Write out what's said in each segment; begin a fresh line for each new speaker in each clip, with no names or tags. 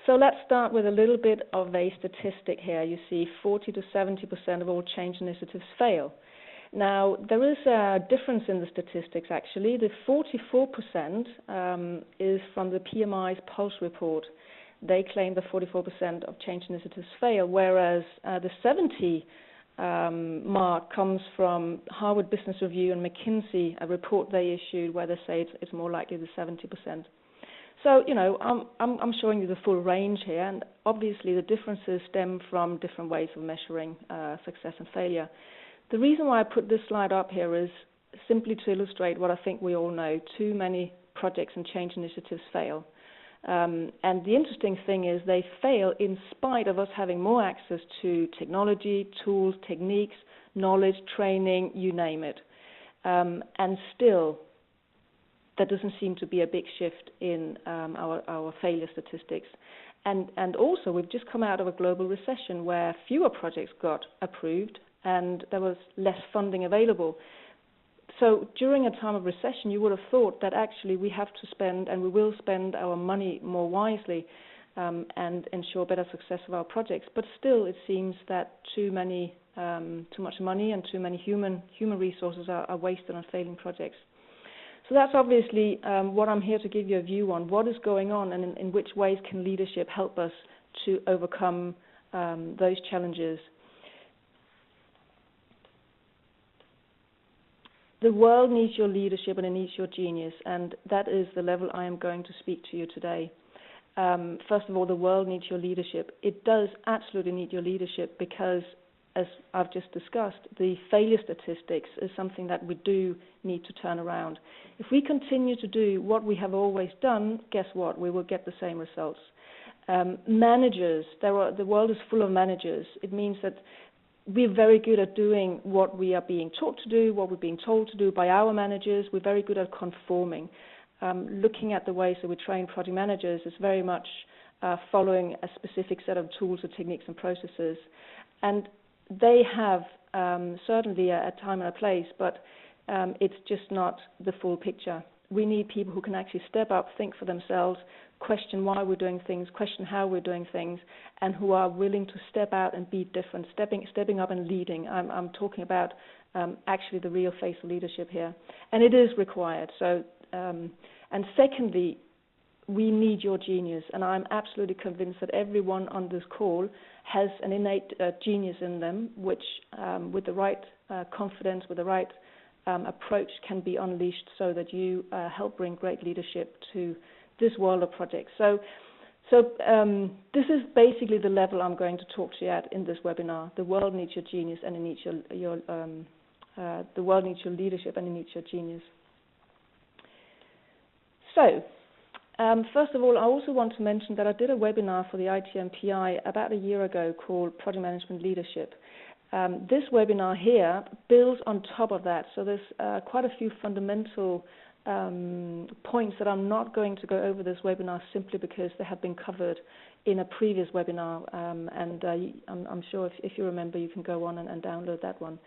So let's start with a little bit of a statistic here. You see 40 to 70% of all change initiatives fail. Now, there is a difference in the statistics, actually. The 44% is from the PMI's Pulse report. They claim that 44% of change initiatives fail, whereas the 70 mark comes from Harvard Business Review and McKinsey, a report they issued where they say it's more likely the 70%. So, you know, I'm showing you the full range here, and obviously the differences stem from different ways of measuring success and failure. The reason why I put this slide up here is simply to illustrate what I think we all know. Too many projects and change initiatives fail. And the interesting thing is they fail in spite of us having more access to technology, tools, techniques, knowledge, training, you name it. And still, there doesn't seem to be a big shift in our failure statistics. And also, we've just come out of a global recession where fewer projects got approved and there was less funding available. So during a time of recession, you would have thought that actually we have to spend, and we will spend our money more wisely and ensure better success of our projects. But still, it seems that too much money and too many human resources are wasted on failing projects. So that's obviously what I'm here to give you a view on. What is going on, and in which ways can leadership help us to overcome those challenges? The world needs your leadership and it needs your genius, and that is the level I am going to speak to you today. First of all, the world needs your leadership. It does absolutely need your leadership because, as I've just discussed, the failure statistics is something that we do need to turn around. If we continue to do what we have always done, guess what? We will get the same results. Managers, the world is full of managers. It means that we're very good at doing what we are being taught to do, what we're being told to do by our managers. We're very good at conforming. Looking at the ways that we train project managers is very much following a specific set of tools or techniques and processes. And they have certainly a time and a place, but it's just not the full picture. We need people who can actually step up, think for themselves, question why we're doing things, question how we're doing things, and who are willing to step out and be different, stepping up and leading. I'm talking about actually the real face of leadership here, and it is required. So, and secondly, we need your genius, and I'm absolutely convinced that everyone on this call has an innate genius in them, which with the right confidence, with the right approach can be unleashed so that you help bring great leadership to this world of projects. So this is basically the level I'm going to talk to you at in this webinar. The world needs your genius, and it needs the world needs your leadership, and it needs your genius. So, first of all, I also want to mention that I did a webinar for the ITMPI about a year ago called Project Management Leadership. This webinar here builds on top of that, so there's quite a few fundamental points that I'm not going to go over this webinar simply because they have been covered in a previous webinar, and I'm sure if you remember, you can go on and download that one.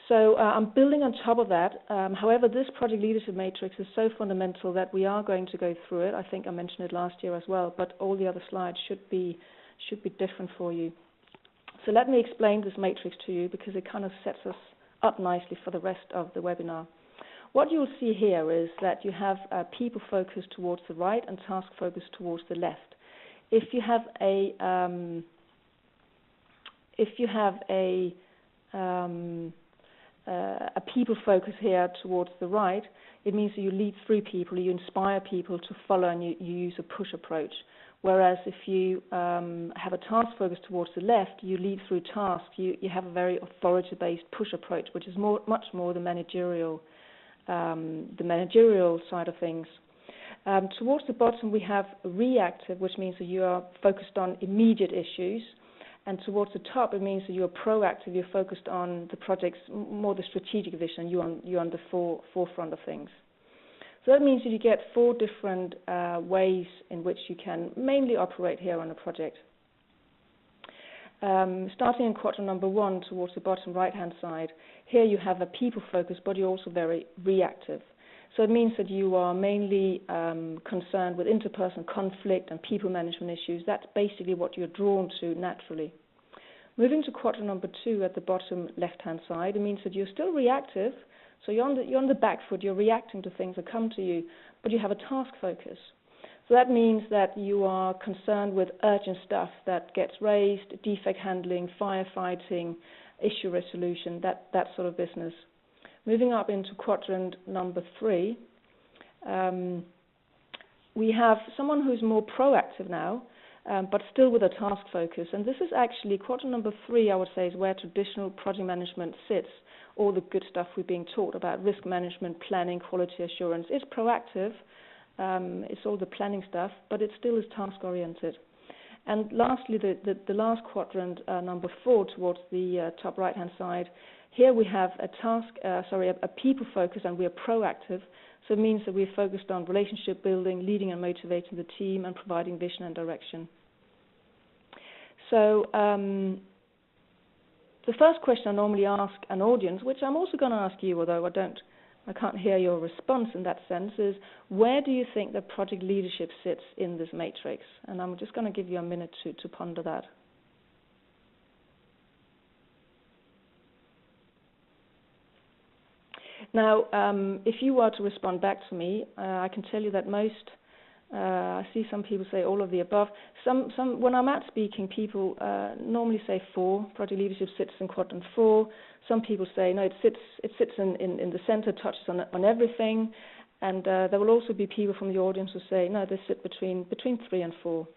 So I'm building on top of that. However, this project leadership matrix is so fundamental that we are going to go through it. I think I mentioned it last year as well, but all the other slides should be different for you. So let me explain this matrix to you because it kind of sets us up nicely for the rest of the webinar. What you'll see here is that you have people focus towards the right and task focus towards the left. If you have a people focus here towards the right, it means that you lead through people, you inspire people to follow, and you use a push approach. Whereas if you have a task focus towards the left, you lead through tasks. You have a very authority-based push approach, which is much more the managerial side of things. Towards the bottom, we have reactive, which means that you are focused on immediate issues. And towards the top, it means that you're proactive, you're focused on the project's more the strategic vision, you're on the forefront of things. So that means that you get 4 different ways in which you can mainly operate here on a project. Starting in quadrant number 1 towards the bottom right-hand side, here you have a people focus, but you're also very reactive. So it means that you are mainly concerned with interpersonal conflict and people management issues. That's basically what you're drawn to naturally. Moving to quadrant number 2 at the bottom left-hand side, it means that you're still reactive. So you're on the back foot, you're reacting to things that come to you, but you have a task focus. So that means that you are concerned with urgent stuff that gets raised, defect handling, firefighting, issue resolution, that sort of business. Moving up into quadrant number 3, we have someone who's more proactive now, but still with a task focus. And this is actually, quadrant number 3, I would say, is where traditional project management sits. All the good stuff we're being taught about, risk management, planning, quality assurance. It's proactive. It's all the planning stuff, but it still is task-oriented. And lastly, the last quadrant, number 4, towards the top right-hand side, here we have a people focus, and we are proactive. So it means that we're focused on relationship building, leading and motivating the team, and providing vision and direction. So the first question I normally ask an audience, which I'm also going to ask you, although I can't hear your response in that sense, is where do you think that project leadership sits in this matrix? And I'm just going to give you a minute to ponder that. Now, if you were to respond back to me, I can tell you that I see some people say all of the above. When I'm out speaking, people normally say 4. Project leadership sits in quadrant 4. Some people say no, it sits in the center, touches on everything. And there will also be people from the audience who say no, they sit between 3 and 4.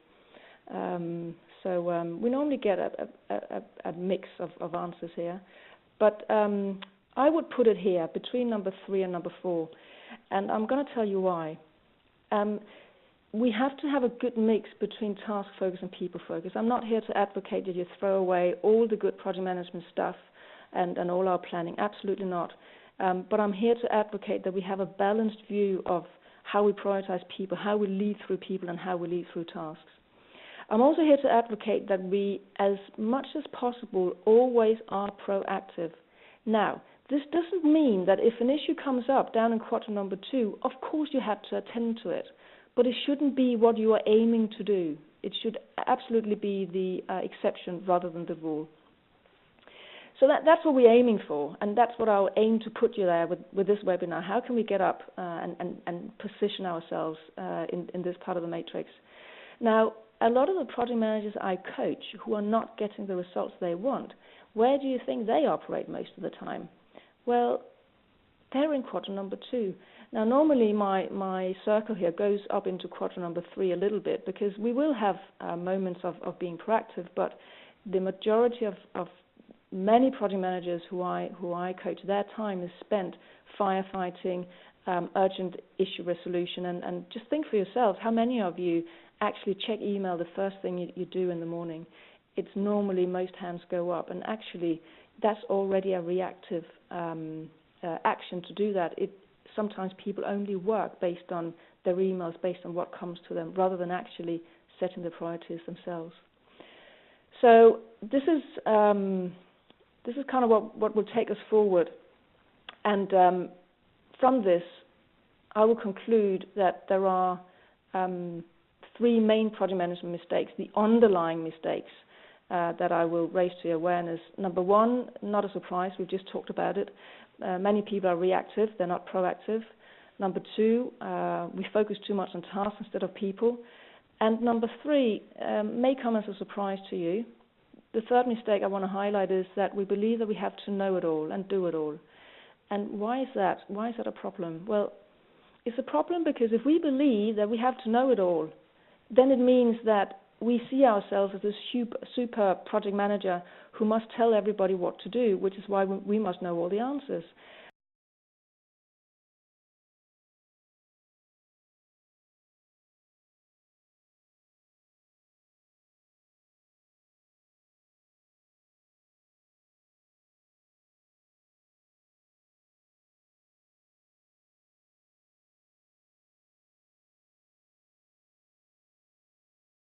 So we normally get a mix of answers here, but I would put it here between number 3 and number 4, and I'm going to tell you why. We have to have a good mix between task focus and people focus. I'm not here to advocate that you throw away all the good project management stuff and all our planning. Absolutely not. But I'm here to advocate that we have a balanced view of how we prioritize people, how we lead through people, and how we lead through tasks. I'm also here to advocate that we, as much as possible, always are proactive. Now, this doesn't mean that if an issue comes up down in quadrant number 2, of course you have to attend to it. But it shouldn't be what you are aiming to do. It should absolutely be the exception rather than the rule. So that's what we're aiming for, and that's what I'll aim to put you there with this webinar. How can we get up and position ourselves in this part of the matrix? Now, a lot of the project managers I coach who are not getting the results they want, where do you think they operate most of the time? Well, they're in quadrant number 2. Now, normally my circle here goes up into quadrant number 3 a little bit, because we will have moments of being proactive, but the majority of many project managers who I coach, their time is spent firefighting, urgent issue resolution, and just think for yourselves, how many of you actually check email the first thing you do in the morning? It's normally most hands go up, and actually that's already a reactive action to do that. Sometimes people only work based on their emails, based on what comes to them, rather than actually setting the priorities themselves. So this is kind of what will take us forward. And from this, I will conclude that there are 3 main project management mistakes, the underlying mistakes that I will raise to your awareness. Number 1, not a surprise, we've just talked about it. Many people are reactive, they're not proactive. Number 2, we focus too much on tasks instead of people. And number 3, may come as a surprise to you. The third mistake I want to highlight is that we believe that we have to know it all and do it all. And why is that? Why is that a problem? Well, it's a problem because if we believe that we have to know it all, then it means that we see ourselves as this super project manager who must tell everybody what to do, which is why we must know all the answers.